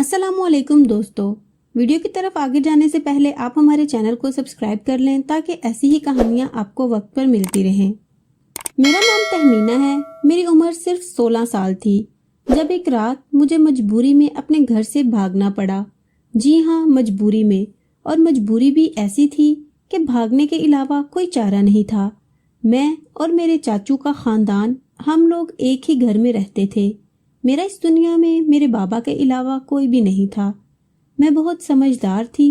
अस्सलाम वालेकुम दोस्तों। वीडियो की तरफ आगे जाने से पहले आप हमारे चैनल को सब्सक्राइब कर लें ताकि ऐसी ही कहानियाँ आपको वक्त पर मिलती रहें। मेरा नाम तहमीना है। मेरी उम्र सिर्फ 16 साल थी जब एक रात मुझे मजबूरी में अपने घर से भागना पड़ा। जी हाँ, मजबूरी में, और मजबूरी भी ऐसी थी कि भागने के अलावा कोई चारा नहीं था। मैं और मेरे चाचू का खानदान, हम लोग एक ही घर में रहते थे। मेरा इस दुनिया में मेरे बाबा के अलावा कोई भी नहीं था। मैं बहुत समझदार थी,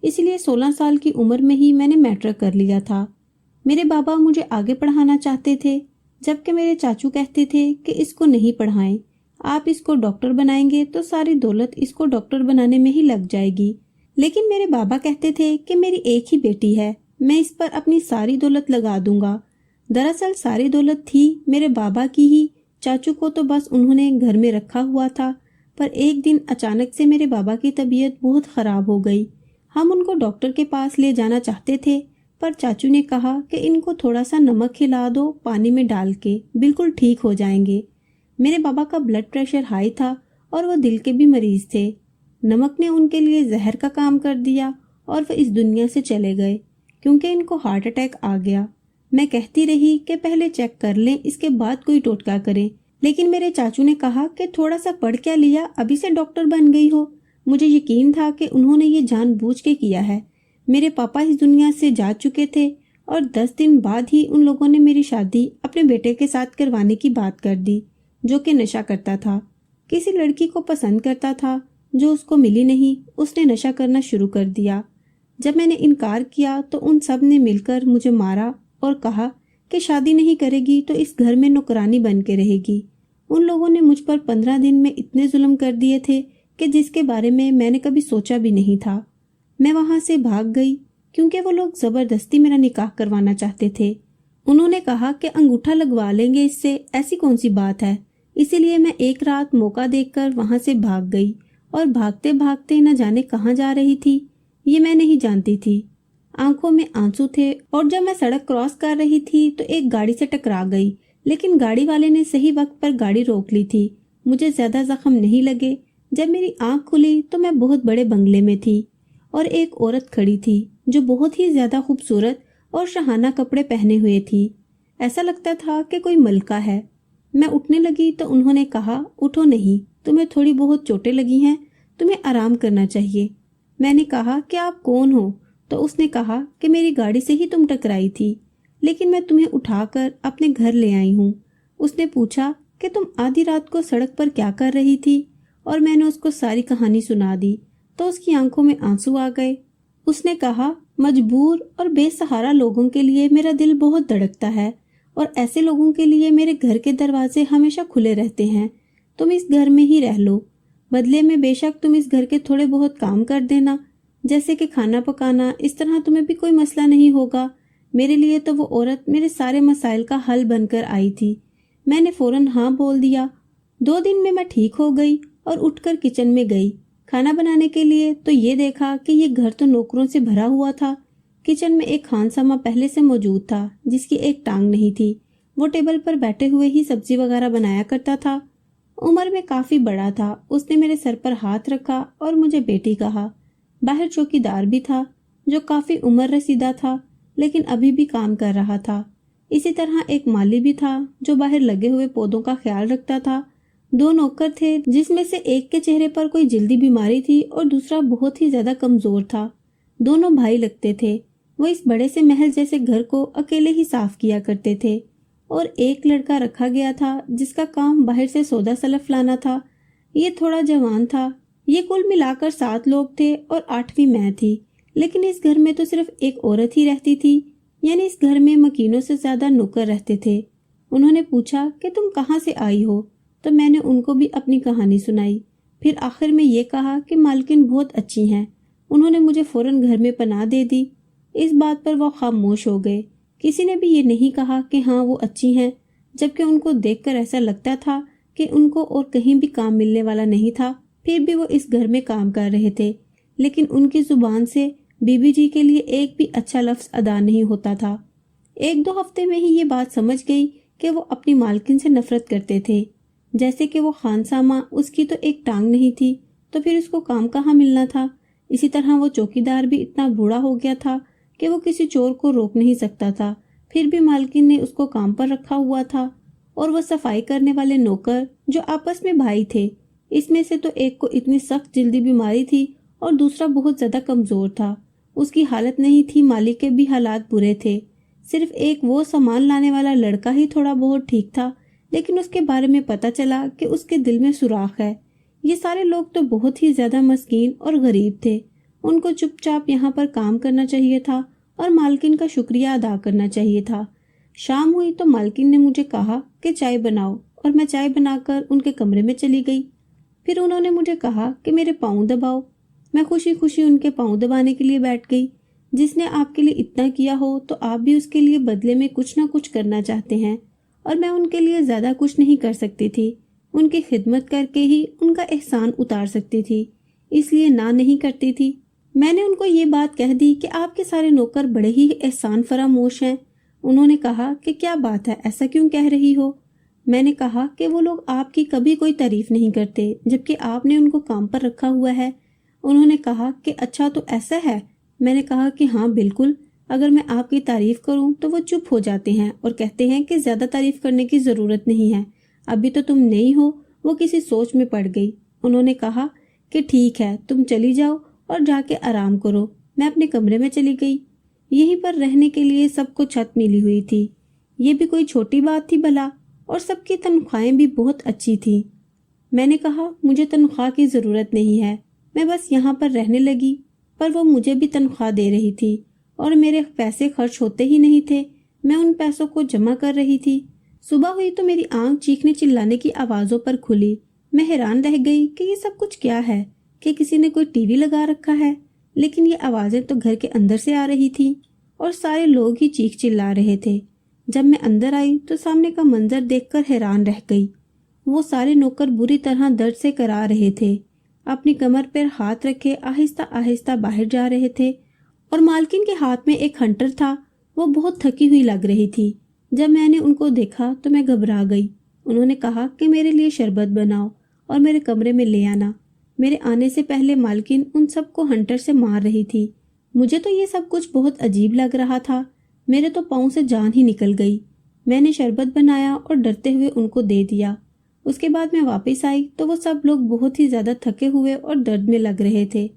इसलिए 16 साल की उम्र में ही मैंने मैट्रिक कर लिया था। मेरे बाबा मुझे आगे पढ़ाना चाहते थे, जबकि मेरे चाचू कहते थे कि इसको नहीं पढ़ाएं, आप इसको डॉक्टर बनाएंगे तो सारी दौलत इसको डॉक्टर बनाने में ही लग जाएगी। लेकिन मेरे बाबा कहते थे कि मेरी एक ही बेटी है, मैं इस पर अपनी सारी दौलत लगा दूंगा। दरअसल सारी दौलत थी मेरे बाबा की ही, चाचू को तो बस उन्होंने घर में रखा हुआ था। पर एक दिन अचानक से मेरे बाबा की तबीयत बहुत ख़राब हो गई। हम उनको डॉक्टर के पास ले जाना चाहते थे, पर चाचू ने कहा कि इनको थोड़ा सा नमक खिला दो पानी में डाल के, बिल्कुल ठीक हो जाएंगे। मेरे बाबा का ब्लड प्रेशर हाई था और वो दिल के भी मरीज थे। नमक ने उनके लिए जहर का काम कर दिया और वो इस दुनिया से चले गए क्योंकि इनको हार्ट अटैक आ गया। मैं कहती रही कि पहले चेक कर लें, इसके बाद कोई टोटका करें, लेकिन मेरे चाचू ने कहा कि थोड़ा सा पढ़ क्या लिया, अभी से डॉक्टर बन गई हो। मुझे यकीन था कि उन्होंने ये जानबूझ के किया है। मेरे पापा इस दुनिया से जा चुके थे और 10 दिन बाद ही उन लोगों ने मेरी शादी अपने बेटे के साथ करवाने की बात कर दी, जो कि नशा करता था। किसी लड़की को पसंद करता था जो उसको मिली नहीं, उसने नशा करना शुरू कर दिया। जब मैंने इनकार किया तो उन सब ने मिलकर मुझे मारा और कहा कि शादी नहीं करेगी तो इस घर में नौकरानी बन के रहेगी। उन लोगों ने मुझ पर 15 दिन में इतने जुल्म कर दिए थे कि जिसके बारे में मैंने कभी सोचा भी नहीं था। मैं वहां से भाग गई क्योंकि वो लोग जबरदस्ती मेरा निकाह करवाना चाहते थे। उन्होंने कहा कि अंगूठा लगवा लेंगे इससे, ऐसी कौन सी बात है। इसीलिए मैं एक रात मौका देखकर वहां से भाग गई और भागते भागते न जाने कहाँ जा रही थी, ये मैं नहीं जानती थी। आंखों में आंसू थे और जब मैं सड़क क्रॉस कर रही थी तो एक गाड़ी से टकरा गई, लेकिन गाड़ी वाले ने सही वक्त पर गाड़ी रोक ली थी। मुझे ज्यादा जख्म नहीं लगे। जब मेरी आंख खुली तो मैं बहुत बड़े बंगले में थी और एक औरत खड़ी थी जो बहुत ही ज्यादा खूबसूरत और शहाना कपड़े पहने हुए थी। ऐसा लगता था कि कोई मलका है। मैं उठने लगी तो उन्होंने कहा, उठो नहीं, तुम्हें थोड़ी बहुत चोटें लगी हैं, तुम्हें आराम करना चाहिए। मैंने कहा कि आप कौन हो? तो उसने कहा कि मेरी गाड़ी से ही तुम टकराई थी, लेकिन मैं तुम्हें उठाकर अपने घर ले आई हूँ। उसने पूछा कि तुम आधी रात को सड़क पर क्या कर रही थी, और मैंने उसको सारी कहानी सुना दी तो उसकी आंखों में आंसू आ गए। उसने कहा, मजबूर और बेसहारा लोगों के लिए मेरा दिल बहुत धड़कता है और ऐसे लोगों के लिए मेरे घर के दरवाजे हमेशा खुले रहते हैं। तुम इस घर में ही रह लो, बदले में बेशक तुम इस घर के थोड़े बहुत काम कर देना, जैसे कि खाना पकाना। इस तरह तुम्हें भी कोई मसला नहीं होगा। मेरे लिए तो वो औरत मेरे सारे मसाइल का हल बनकर आई थी। मैंने फौरन हाँ बोल दिया। 2 दिन में मैं ठीक हो गई और उठकर किचन में गई खाना बनाने के लिए, तो ये देखा कि ये घर तो नौकरों से भरा हुआ था। किचन में एक खानसामा पहले से मौजूद था जिसकी एक टांग नहीं थी। वो टेबल पर बैठे हुए ही सब्जी वगैरह बनाया करता था। उम्र में काफी बड़ा था। उसने मेरे सर पर हाथ रखा और मुझे बेटी कहा। बाहर चौकीदार भी था जो काफी उम्र रसीदा था, लेकिन अभी भी काम कर रहा था। इसी तरह एक माली भी था जो बाहर लगे हुए पौधों का ख्याल रखता था। 2 नौकर थे जिसमें से एक के चेहरे पर कोई जल्दी बीमारी थी और दूसरा बहुत ही ज्यादा कमजोर था। दोनों भाई लगते थे। वो इस बड़े से महल जैसे घर को अकेले ही साफ किया करते थे। और एक लड़का रखा गया था जिसका काम बाहर से सौदा सलफ लाना था। ये थोड़ा जवान था। ये कुल मिलाकर 7 लोग थे और 8वीं मैं थी। लेकिन इस घर में तो सिर्फ एक औरत ही रहती थी, यानी इस घर में मकीनों से ज्यादा नौकर रहते थे। उन्होंने पूछा कि तुम कहाँ से आई हो, तो मैंने उनको भी अपनी कहानी सुनाई। फिर आखिर में ये कहा कि मालकिन बहुत अच्छी हैं। उन्होंने मुझे फौरन घर में पनाह दे दी। इस बात पर वो खामोश हो गए। किसी ने भी ये नहीं कहा कि हाँ वो अच्छी हैं, जबकि उनको देखकर ऐसा लगता था कि उनको और कहीं भी काम मिलने वाला नहीं था। फिर भी वो इस घर में काम कर रहे थे, लेकिन उनकी जुबान से बीबी जी के लिए एक भी अच्छा लफ्ज अदा नहीं होता था। 1-2 हफ्ते में ही ये बात समझ गई कि वो अपनी मालकिन से नफरत करते थे। जैसे कि वो खानसामा, उसकी तो एक टांग नहीं थी तो फिर उसको काम कहाँ मिलना था। इसी तरह वो चौकीदार भी इतना बूढ़ा हो गया था कि वो किसी चोर को रोक नहीं सकता था, फिर भी मालकिन ने उसको काम पर रखा हुआ था। और वो सफाई करने वाले नौकर जो आपस में भाई थे, इसमें से तो एक को इतनी सख्त जल्दी बीमारी थी और दूसरा बहुत ज्यादा कमजोर था। उसकी हालत नहीं थी, मालिक के भी हालात बुरे थे। सिर्फ एक वो सामान लाने वाला लड़का ही थोड़ा बहुत ठीक था, लेकिन उसके बारे में पता चला कि उसके दिल में सुराख है। ये सारे लोग तो बहुत ही ज्यादा मस्कीन और गरीब थे। उनको चुपचाप यहाँ पर काम करना चाहिए था और मालकिन का शुक्रिया अदा करना चाहिए था। शाम हुई तो मालकिन ने मुझे कहा कि चाय बनाओ, और मैं चाय बनाकर उनके कमरे में चली गई। फिर उन्होंने मुझे कहा कि मेरे पाँव दबाओ। मैं खुशी खुशी उनके पाँव दबाने के लिए बैठ गई। जिसने आपके लिए इतना किया हो तो आप भी उसके लिए बदले में कुछ ना कुछ करना चाहते हैं, और मैं उनके लिए ज्यादा कुछ नहीं कर सकती थी। उनकी खिदमत करके ही उनका एहसान उतार सकती थी, इसलिए ना नहीं करती थी। मैंने उनको ये बात कह दी कि आपके सारे नौकर बड़े ही एहसान फरामोश हैं। उन्होंने कहा कि क्या बात है, ऐसा क्यों कह रही हो। मैंने कहा कि वो लोग आपकी कभी कोई तारीफ नहीं करते, जबकि आपने उनको काम पर रखा हुआ है। उन्होंने कहा कि अच्छा तो ऐसा है। मैंने कहा कि हाँ बिल्कुल, अगर मैं आपकी तारीफ करूं तो वो चुप हो जाते हैं और कहते हैं कि ज्यादा तारीफ करने की जरूरत नहीं है, अभी तो तुम नई हो। वो किसी सोच में पड़ गई। उन्होंने कहा कि ठीक है, तुम चली जाओ और जाके आराम करो। मैं अपने कमरे में चली गई। यहीं पर रहने के लिए सबको छत मिली हुई थी। ये भी कोई छोटी बात थी भला, और सबकी तनख्वाहें भी बहुत अच्छी थी। मैंने कहा मुझे तनख्वाह की जरूरत नहीं है, मैं बस यहाँ पर रहने लगी। पर वो मुझे भी तनख्वाह दे रही थी और मेरे पैसे खर्च होते ही नहीं थे। मैं उन पैसों को जमा कर रही थी। सुबह हुई तो मेरी आंख चीखने चिल्लाने की आवाजों पर खुली। मैं हैरान रह गई कि ये सब कुछ क्या है, कि किसी ने कोई टीवी लगा रखा है। लेकिन ये आवाजें तो घर के अंदर से आ रही थी और सारे लोग ही चीख चिल्ला रहे थे। जब मैं अंदर आई तो सामने का मंजर देखकर हैरान रह गई। वो सारे नौकर बुरी तरह दर्द से करा रहे थे। अपनी कमर पर हाथ रखे आहिस्ता आहिस्ता बाहर जा रहे थे, और मालकिन के हाथ में एक हंटर था। वो बहुत थकी हुई लग रही थी। जब मैंने उनको देखा तो मैं घबरा गई। उन्होंने कहा कि मेरे लिए शरबत बनाओ और मेरे कमरे में ले आना। मेरे आने से पहले मालकिन उन सबको हंटर से मार रही थी। मुझे तो ये सब कुछ बहुत अजीब लग रहा था। मेरे तो पाँव से जान ही निकल गई। मैंने शरबत बनाया और डरते हुए उनको दे दिया। उसके बाद मैं वापस आई तो वो सब लोग बहुत ही ज्यादा थके हुए और दर्द में लग रहे थे।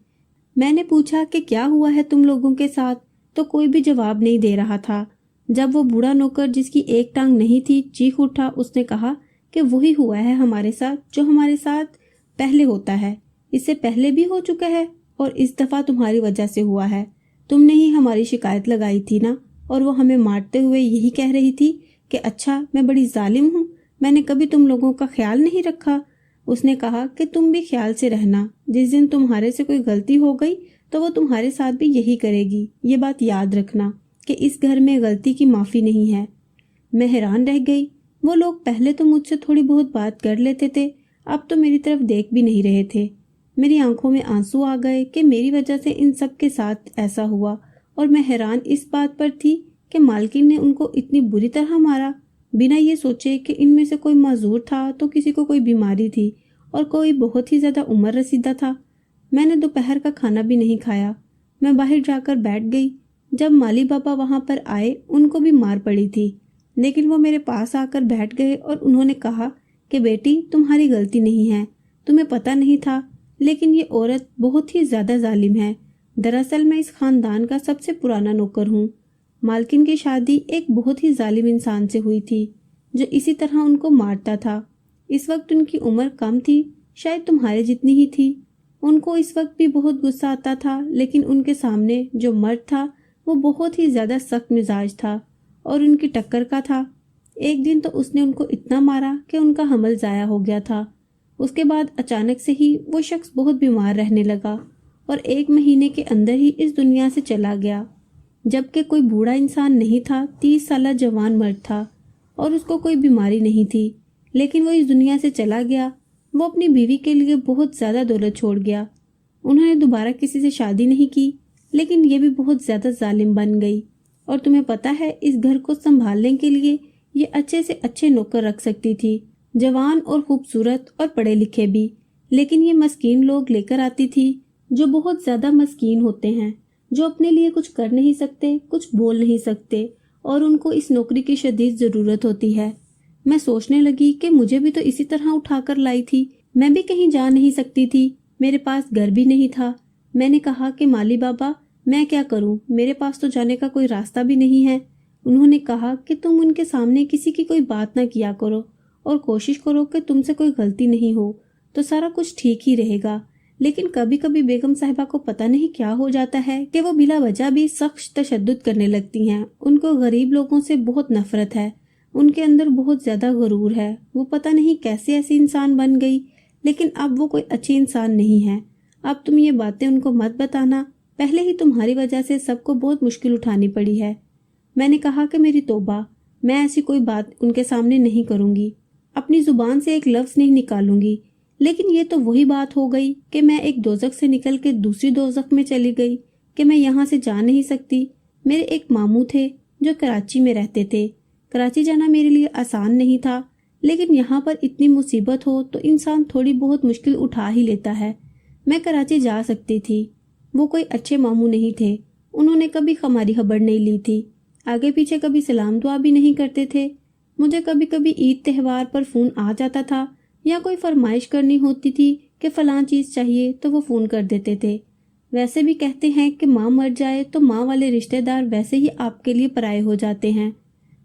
मैंने पूछा कि क्या हुआ है तुम लोगों के साथ, तो कोई भी जवाब नहीं दे रहा था। जब वो बूढ़ा नौकर जिसकी एक टांग नहीं थी चीख उठा, उसने कहा कि वही हुआ है हमारे साथ जो हमारे साथ पहले होता है। इससे पहले भी हो चुका है और इस दफा तुम्हारी वजह से हुआ है। तुमने ही हमारी शिकायत लगाई थी ना। और वो हमें मारते हुए यही कह रही थी कि अच्छा मैं बड़ी जालिम हूँ, मैंने कभी तुम लोगों का ख्याल नहीं रखा। उसने कहा कि तुम भी ख्याल से रहना, जिस दिन तुम्हारे से कोई गलती हो गई तो वो तुम्हारे साथ भी यही करेगी। ये बात याद रखना कि इस घर में गलती की माफ़ी नहीं है। मैं हैरान रह गई। वो लोग पहले तो मुझसे थोड़ी बहुत बात कर लेते थे, अब तो मेरी तरफ देख भी नहीं रहे थे। मेरी आंखों में आंसू आ गए कि मेरी वजह से इन सब के साथ ऐसा हुआ, और मैं हैरान इस बात पर थी कि मालकिन ने उनको इतनी बुरी तरह मारा, बिना ये सोचे कि इनमें से कोई माजूर था तो किसी को कोई बीमारी थी और कोई बहुत ही ज़्यादा उम्र रसीदा था। मैंने दोपहर का खाना भी नहीं खाया। मैं बाहर जाकर बैठ गई। जब माली बाबा वहाँ पर आए, उनको भी मार पड़ी थी, लेकिन वो मेरे पास आकर बैठ गए और उन्होंने कहा कि बेटी तुम्हारी गलती नहीं है, तुम्हें पता नहीं था, लेकिन ये औरत बहुत ही ज़्यादा जालिम है। दरअसल मैं इस खानदान का सबसे पुराना नौकर हूँ। मालकिन की शादी एक बहुत ही जालिम इंसान से हुई थी जो इसी तरह उनको मारता था। इस वक्त उनकी उम्र कम थी, शायद तुम्हारे जितनी ही थी। उनको इस वक्त भी बहुत गुस्सा आता था, लेकिन उनके सामने जो मर्द था वो बहुत ही ज़्यादा सख्त मिजाज था और उनकी टक्कर का था। एक दिन तो उसने उनको इतना मारा कि उनका हमल ज़ाया हो गया था। उसके बाद अचानक से ही वो शख्स बहुत बीमार रहने लगा और 1 महीने के अंदर ही इस दुनिया से चला गया। जबकि कोई बूढ़ा इंसान नहीं था, 30 साल जवान मर्द था और उसको कोई बीमारी नहीं थी, लेकिन वो इस दुनिया से चला गया। वो अपनी बीवी के लिए बहुत ज़्यादा दौलत छोड़ गया। उन्होंने दोबारा किसी से शादी नहीं की, लेकिन ये भी बहुत ज़्यादा जालिम बन गई। और तुम्हें पता है, इस घर को संभालने के लिए ये अच्छे से अच्छे नौकर रख सकती थी, जवान और खूबसूरत और पढ़े लिखे भी। لیکن یہ مسکین لوگ لے کر آتی تھی جو بہت زیادہ مسکین ہوتے ہیں، جو اپنے لیے کچھ کر نہیں سکتے، کچھ بول نہیں سکتے، اور ان کو اس نوکری کی شدید ضرورت ہوتی ہے۔ میں سوچنے لگی کہ مجھے بھی تو اسی طرح اٹھا کر لائی تھی، میں بھی کہیں جا نہیں سکتی تھی، میرے پاس گھر بھی نہیں تھا۔ میں نے کہا کہ مالی بابا میں کیا کروں، میرے پاس تو جانے کا کوئی راستہ بھی نہیں ہے۔ انہوں نے کہا کہ تم ان کے سامنے کسی کی کوئی بات نہ کیا کرو اور کوشش کرو کہ تم سے کوئی غلطی نہیں ہو تو سارا کچھ ٹھیک ہی رہے گا۔ لیکن کبھی کبھی بیگم صاحبہ کو پتہ نہیں کیا ہو جاتا ہے کہ وہ بلا وجہ بھی سخت تشدد کرنے لگتی ہیں۔ ان کو غریب لوگوں سے بہت نفرت ہے، ان کے اندر بہت زیادہ غرور ہے۔ وہ پتہ نہیں کیسے ایسی انسان بن گئی، لیکن اب وہ کوئی اچھی انسان نہیں ہے۔ اب تم یہ باتیں ان کو مت بتانا، پہلے ہی تمہاری وجہ سے سب کو بہت مشکل اٹھانی پڑی ہے۔ میں نے کہا کہ میری توبہ، میں ایسی کوئی بات ان کے سامنے نہیں کروں گی، اپنی زبان سے ایک لفظ نہیں نکالوں گی۔ لیکن یہ تو وہی بات ہو گئی کہ میں ایک دوزخ سے نکل کے دوسری دوزخ میں چلی گئی کہ میں یہاں سے جا نہیں سکتی۔ میرے ایک ماموں تھے جو کراچی میں رہتے تھے۔ کراچی جانا میرے لیے آسان نہیں تھا، لیکن یہاں پر اتنی مصیبت ہو تو انسان تھوڑی بہت مشکل اٹھا ہی لیتا ہے۔ میں کراچی جا سکتی تھی، وہ کوئی اچھے ماموں نہیں تھے، انہوں نے کبھی ہماری خبر نہیں لی تھی، آگے پیچھے کبھی سلام دعا بھی نہیں کرتے تھے۔ مجھے کبھی کبھی عید تہوار پر فون آ جاتا تھا یا کوئی فرمائش کرنی ہوتی تھی کہ فلاں چیز چاہیے تو وہ فون کر دیتے تھے۔ ویسے بھی کہتے ہیں کہ ماں مر جائے تو ماں والے رشتہ دار ویسے ہی آپ کے لیے پرائے ہو جاتے ہیں۔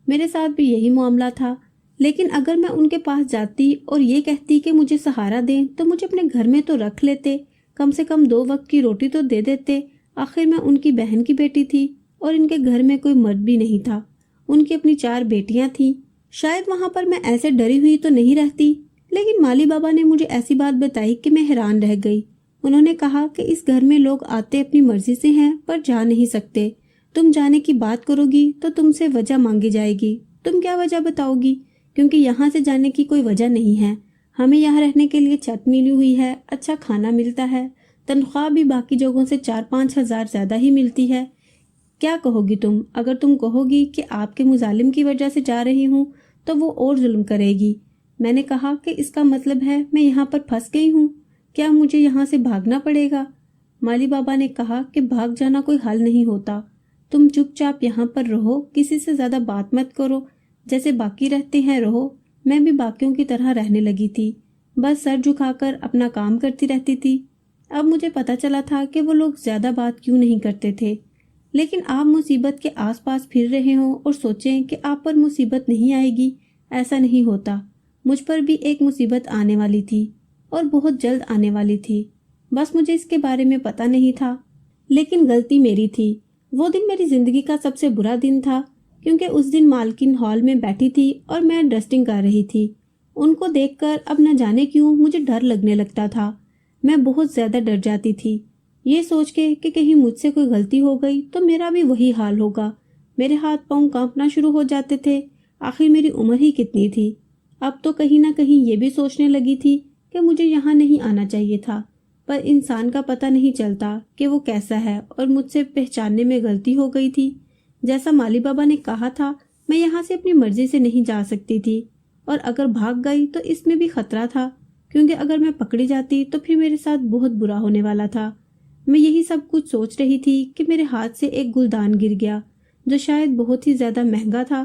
میرے ساتھ بھی یہی معاملہ تھا، لیکن اگر میں ان کے پاس جاتی اور یہ کہتی کہ مجھے سہارا دیں تو مجھے اپنے گھر میں تو رکھ لیتے، کم سے کم 2 وقت کی روٹی تو دے دیتے۔ آخر میں ان کی بہن کی بیٹی تھی اور ان کے گھر میں کوئی مرد بھی نہیں تھا، ان کی اپنی 4 بیٹیاں تھیں۔ شاید وہاں پر میں ایسے ڈری ہوئی تو نہیں رہتی، لیکن مالی بابا نے مجھے ایسی بات بتائی کہ میں حیران رہ گئی۔ انہوں نے کہا کہ اس گھر میں لوگ آتے اپنی مرضی سے ہیں پر جا نہیں سکتے، تم جانے کی بات کرو گی تو تم سے وجہ مانگی جائے گی۔ تم کیا وجہ بتاؤ گی؟ کیونکہ یہاں سے جانے کی کوئی وجہ نہیں ہے، ہمیں یہاں رہنے کے لیے چھت ملی ہوئی ہے، اچھا کھانا ملتا ہے، تنخواہ بھی باقی جگہوں سے 4-5 ہزار زیادہ ہی ملتی ہے۔ کیا کہو گی تم؟ اگر تم کہو گی کہ آپ کے مظالم کی وجہ سے جا رہی ہوں تو وہ اور ظلم کرے گی۔ میں نے کہا کہ اس کا مطلب ہے میں یہاں پر پھنس گئی ہوں، کیا مجھے یہاں سے بھاگنا پڑے گا؟ مالی بابا نے کہا کہ بھاگ جانا کوئی حل نہیں ہوتا، تم چپ چاپ یہاں پر رہو، کسی سے زیادہ بات مت کرو، جیسے باقی رہتے ہیں رہو۔ میں بھی باقیوں کی طرح رہنے لگی تھی، بس سر جھکا کر اپنا کام کرتی رہتی تھی۔ اب مجھے پتا چلا تھا کہ وہ لوگ زیادہ بات کیوں نہیں کرتے تھے، لیکن آپ مصیبت کے آس پاس پھر رہے ہوں اور سوچیں کہ آپ پر مصیبت نہیں آئے گی، ایسا نہیں ہوتا۔ مجھ پر بھی ایک مصیبت آنے والی تھی اور بہت جلد آنے والی تھی، بس مجھے اس کے بارے میں پتہ نہیں تھا۔ لیکن غلطی میری تھی، وہ دن میری زندگی کا سب سے برا دن تھا، کیونکہ اس دن مالکن ہال میں بیٹھی تھی اور میں ڈسٹنگ کر رہی تھی۔ ان کو دیکھ کر اب نہ جانے کیوں مجھے ڈر لگنے لگتا تھا، میں بہت زیادہ ڈر جاتی تھی، یہ سوچ کے کہ کہیں مجھ سے کوئی غلطی ہو گئی تو میرا بھی وہی حال ہوگا۔ میرے ہاتھ پاؤں کانپنا شروع ہو جاتے تھے، آخر میری عمر ہی کتنی تھی۔ اب تو کہیں نہ کہیں یہ بھی سوچنے لگی تھی کہ مجھے یہاں نہیں آنا چاہیے تھا، پر انسان کا پتہ نہیں چلتا کہ وہ کیسا ہے، اور مجھ سے پہچاننے میں غلطی ہو گئی تھی۔ جیسا مالی بابا نے کہا تھا، میں یہاں سے اپنی مرضی سے نہیں جا سکتی تھی، اور اگر بھاگ گئی تو اس میں بھی خطرہ تھا، کیونکہ اگر میں پکڑی جاتی تو پھر میرے ساتھ بہت برا ہونے والا تھا۔ میں یہی سب کچھ سوچ رہی تھی کہ میرے ہاتھ سے ایک گلدان گر گیا جو شاید بہت ہی زیادہ مہنگا تھا۔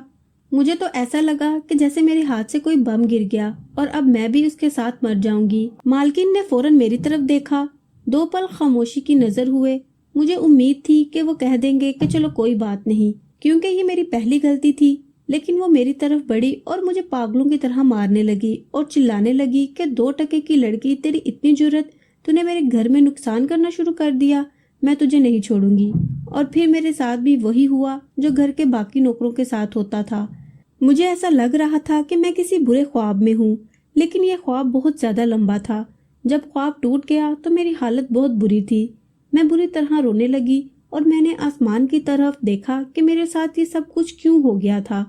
مجھے تو ایسا لگا کہ جیسے میرے ہاتھ سے کوئی بم گر گیا اور اب میں بھی اس کے ساتھ مر جاؤں گی۔ مالکن نے فوراً میری طرف دیکھا، 2 پل خاموشی کی نظر ہوئے۔ مجھے امید تھی کہ وہ کہہ دیں گے کہ چلو کوئی بات نہیں، کیونکہ یہ میری پہلی غلطی تھی، لیکن وہ میری طرف بڑھی اور مجھے پاگلوں کی طرح مارنے لگی اور چلانے لگی کہ 2 ٹکے کی لڑکی، تیری اتنی جرت، تو نے میرے گھر میں نقصان کرنا شروع کر دیا، میں تجھے نہیں چھوڑوں گی۔ اور پھر میرے ساتھ بھی وہی ہوا جو گھر کے باقی نوکروں کے ساتھ ہوتا تھا۔ مجھے ایسا لگ رہا تھا کہ میں کسی برے خواب میں ہوں، لیکن یہ خواب بہت زیادہ لمبا تھا۔ جب خواب ٹوٹ گیا تو میری حالت بہت بری تھی، میں بری طرح رونے لگی اور میں نے آسمان کی طرف دیکھا کہ میرے ساتھ یہ سب کچھ کیوں ہو گیا تھا۔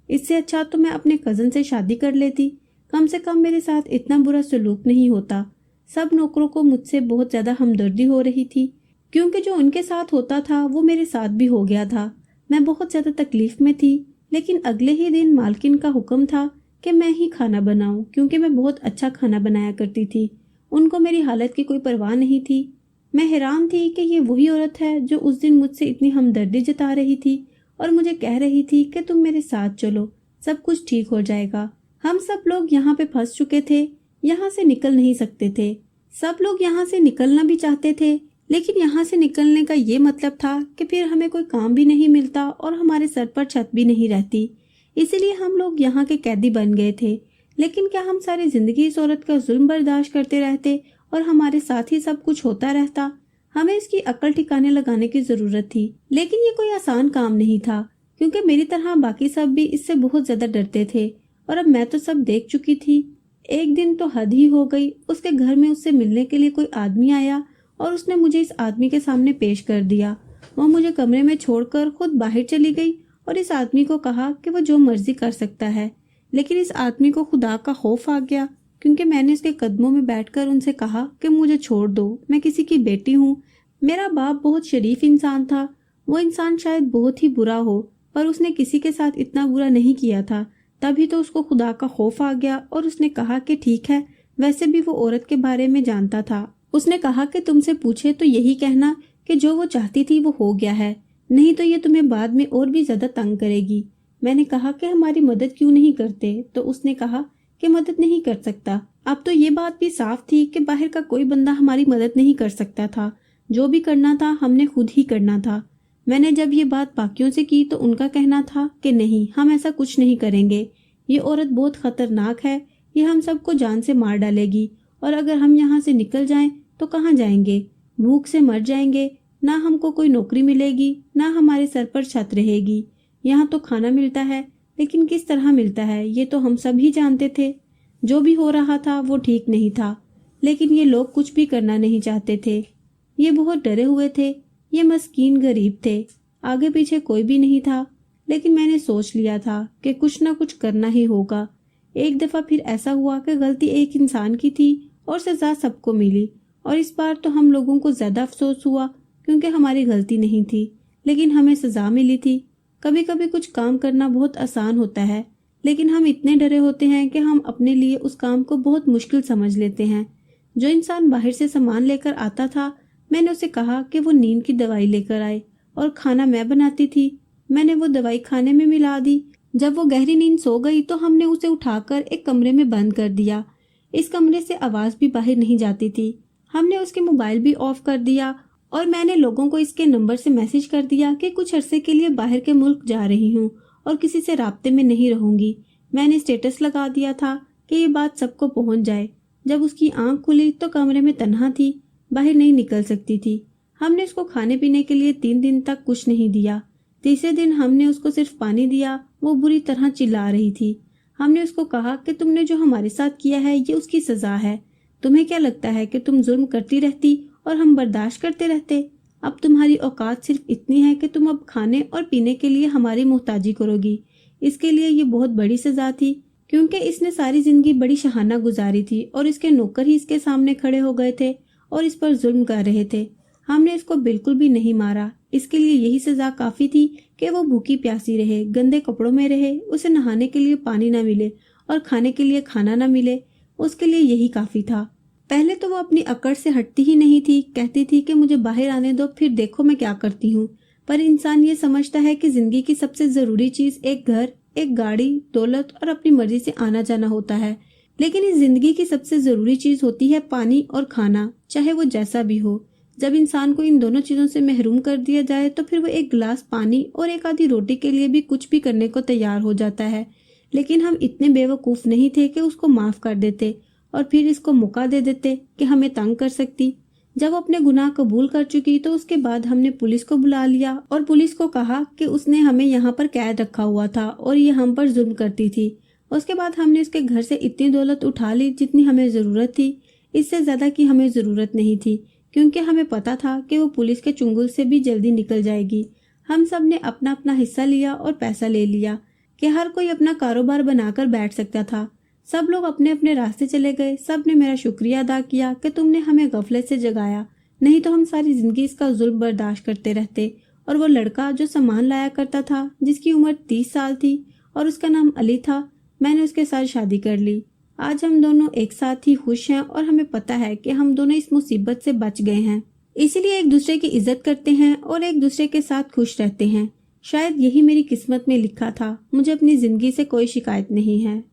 اس سے اچھا تو میں اپنے کزن سے شادی کر لیتی، کم سے کم میرے ساتھ اتنا برا سلوک نہیں ہوتا۔ سب نوکروں کو مجھ سے بہت زیادہ ہمدردی ہو رہی تھی، کیونکہ جو ان کے ساتھ ہوتا تھا وہ میرے ساتھ بھی ہو گیا تھا۔ میں بہت زیادہ تکلیف میں تھی، لیکن اگلے ہی دن مالکن کا حکم تھا کہ میں ہی کھانا بناؤں، کیونکہ میں بہت اچھا کھانا بنایا کرتی تھی उनको मेरी हालत की कोई परवाह नहीं थी। मैं हैरान थी कि ये वही औरत है जो उस दिन मुझसे इतनी हमदर्दी जता रही थी और मुझे कह रही थी कि तुम मेरे साथ चलो, सब कुछ ठीक हो जाएगा। हम सब लोग यहाँ पे फंस चुके थे, यहाँ से निकल नहीं सकते थे। सब लोग यहाँ से निकलना भी चाहते थे, लेकिन यहाँ से निकलने का ये मतलब था कि फिर हमें कोई काम भी नहीं मिलता और हमारे सर पर छत भी नहीं रहती। इसीलिए हम लोग यहाँ के कैदी बन गए थे। लेकिन क्या हम सारी जिंदगी इस औरत का जुल्म बर्दाश्त करते रहते और हमारे साथ ही सब कुछ होता रहता? हमें इसकी अक्ल ठिकाने लगाने की जरूरत थी। लेकिन ये कोई आसान काम नहीं था, क्योंकि मेरी तरह बाकी सब भी इससे बहुत ज्यादा डरते थे और अब मैं तो सब देख चुकी थी। एक दिन तो हद ही हो गई। उसके घर में उससे मिलने के लिए कोई आदमी आया और उसने मुझे इस आदमी के सामने पेश कर दिया। वो मुझे कमरे में छोड़कर खुद बाहर चली गई और इस आदमी को कहा कि वो जो मर्जी कर सकता है। लेकिन इस आदमी को खुदा का खौफ आ गया, क्योंकि मैंने उसके कदमों में बैठकर उनसे कहा कि मुझे छोड़ दो, मैं किसी की बेटी हूँ। मेरा बाप बहुत शरीफ इंसान था। वो इंसान शायद बहुत ही बुरा हो, पर उसने किसी के साथ इतना बुरा नहीं किया था। तभी तो उसको खुदा का खौफ आ गया और उसने कहा कि ठीक है, वैसे भी वो औरत के बारे में जानता था। उसने कहा कि तुमसे पूछे तो यही कहना कि जो वो चाहती थी वो हो गया है, नहीं तो ये तुम्हें बाद में और भी ज्यादा तंग करेगी। मैंने कहा कि हमारी मदद क्यों नहीं करते? तो उसने कहा कि मदद नहीं कर सकता। अब तो ये बात भी साफ थी कि बाहर का कोई बंदा हमारी मदद नहीं कर सकता था। जो भी करना था हमने खुद ही करना था। मैंने जब ये बात बाकियों से की तो उनका कहना था कि नहीं, हम ऐसा कुछ नहीं करेंगे। ये औरत बहुत खतरनाक है, ये हम सबको जान से मार डालेगी और अगर हम यहाँ से निकल जाएं तो कहाँ जाएंगे? भूख से मर जाएंगे। ना हमको कोई नौकरी मिलेगी, ना हमारे सर पर छत रहेगी। यहाँ तो खाना मिलता है, लेकिन किस तरह मिलता है ये तो हम सब ही जानते थे। जो भी हो रहा था वो ठीक नहीं था, लेकिन ये लोग कुछ भी करना नहीं चाहते थे। ये बहुत डरे हुए थे। ये मस्कीन गरीब थे, आगे पीछे कोई भी नहीं था। लेकिन मैंने सोच लिया था कि कुछ ना कुछ करना ही होगा। एक दफा फिर ऐसा हुआ कि गलती एक इंसान की थी और सजा सबको मिली, और इस बार तो हम लोगों को ज्यादा अफसोस हुआ क्योंकि हमारी गलती नहीं थी, लेकिन हमें सजा मिली थी। कभी कभी कुछ काम करना बहुत आसान होता है, लेकिन हम इतने डरे होते हैं कि हम अपने लिए उस काम को बहुत मुश्किल समझ लेते हैं। जो इंसान बाहर से सामान लेकर आता था, मैंने उसे कहा कि वो नींद की दवाई लेकर आए और खाना मैं बनाती थी। मैंने वो दवाई खाने में मिला दी। जब वो गहरी नींद सो गई तो हमने उसे उठाकर एक कमरे में बंद कर दिया। इस कमरे से आवाज भी बाहर नहीं जाती थी। हमने उसके मोबाइल भी ऑफ कर दिया और मैंने लोगों को इसके नंबर से मैसेज कर दिया कि कुछ अरसे के लिए बाहर के मुल्क जा रही हूँ और किसी से राब्ते में नहीं रहूंगी। मैंने स्टेटस लगा दिया था कि ये बात सबको पहुंच जाए। जब उसकी आंख खुली तो कमरे में तन्हा थी, बाहर नहीं निकल सकती थी। हमने उसको खाने पीने के लिए 3 दिन तक कुछ नहीं दिया। तीसरे दिन हमने उसको सिर्फ पानी दिया। वो बुरी तरह चिल्ला रही थी। हमने उसको कहा कि तुमने जो हमारे साथ किया है ये उसकी सजा है। तुम्हें क्या लगता है कि तुम जुल्म करती रहती और हम बर्दाश्त करते रहते? अब तुम्हारी औकात सिर्फ इतनी है कि तुम अब खाने और पीने के लिए हमारी मोहताजी करोगी। इसके लिए ये बहुत बड़ी सजा थी, क्योंकि इसने सारी जिंदगी बड़ी शहाना गुजारी थी और इसके नौकर ही इसके सामने खड़े हो गए थे और इस पर जुल्म कर रहे थे। हमने इसको बिल्कुल भी नहीं मारा। इसके लिए यही सजा काफी थी कि वो भूखी प्यासी रहे, गंदे कपड़ों में रहे, उसे नहाने के लिए पानी ना मिले और खाने के लिए खाना ना मिले। उसके लिए यही काफी था। पहले तो वो अपनी अकड़ से हटती ही नहीं थी, कहती थी कि मुझे बाहर आने दो, फिर देखो मैं क्या करती हूँ। पर इंसान ये समझता है कि जिंदगी की सबसे जरूरी चीज एक घर, एक गाड़ी, दौलत और अपनी मर्जी से आना जाना होता है। लेकिन इस जिंदगी की सबसे जरूरी चीज होती है पानी और खाना, चाहे वो जैसा भी हो। जब इंसान को इन दोनों चीजों से महरूम कर दिया जाए तो फिर वो एक गिलास पानी और एक आधी रोटी के लिए भी कुछ भी करने को तैयार हो जाता है। लेकिन हम इतने बेवकूफ नहीं थे कि उसको माफ कर देते और फिर इसको मौका दे देते कि हमें तंग कर सकती। जब वो अपने गुनाह कबूल कर चुकी तो उसके बाद हमने पुलिस को बुला लिया और पुलिस को कहा कि उसने हमें यहाँ पर कैद रखा हुआ था और ये हम पर जुल्म करती थी। उसके बाद हमने उसके घर से इतनी दौलत उठा ली जितनी हमें जरूरत थी। इससे ज्यादा की हमें जरूरत नहीं थी, क्योंकि हमें पता था कि वो पुलिस के चुंगल से भी जल्दी निकल जाएगी। हम सब ने अपना अपना हिस्सा लिया और पैसा ले लिया कि हर कोई अपना कारोबार बनाकर बैठ सकता था। सब लोग अपने अपने रास्ते चले गए। सब ने मेरा शुक्रिया अदा किया कि तुमने हमें गफलत से जगाया, नहीं तो हम सारी जिंदगी इसका जुल्म बर्दाश्त करते रहते। और वो लड़का जो सामान लाया करता था, जिसकी उम्र 30 साल थी और उसका नाम अली था, मैंने उसके साथ शादी कर ली। आज हम दोनों एक साथ ही खुश हैं और हमें पता है कि हम दोनों इस मुसीबत से बच गए हैं। इसीलिए एक दूसरे की इज्जत करते हैं और एक दूसरे के साथ खुश रहते हैं। शायद यही मेरी किस्मत में लिखा था। मुझे अपनी जिंदगी से कोई शिकायत नहीं है।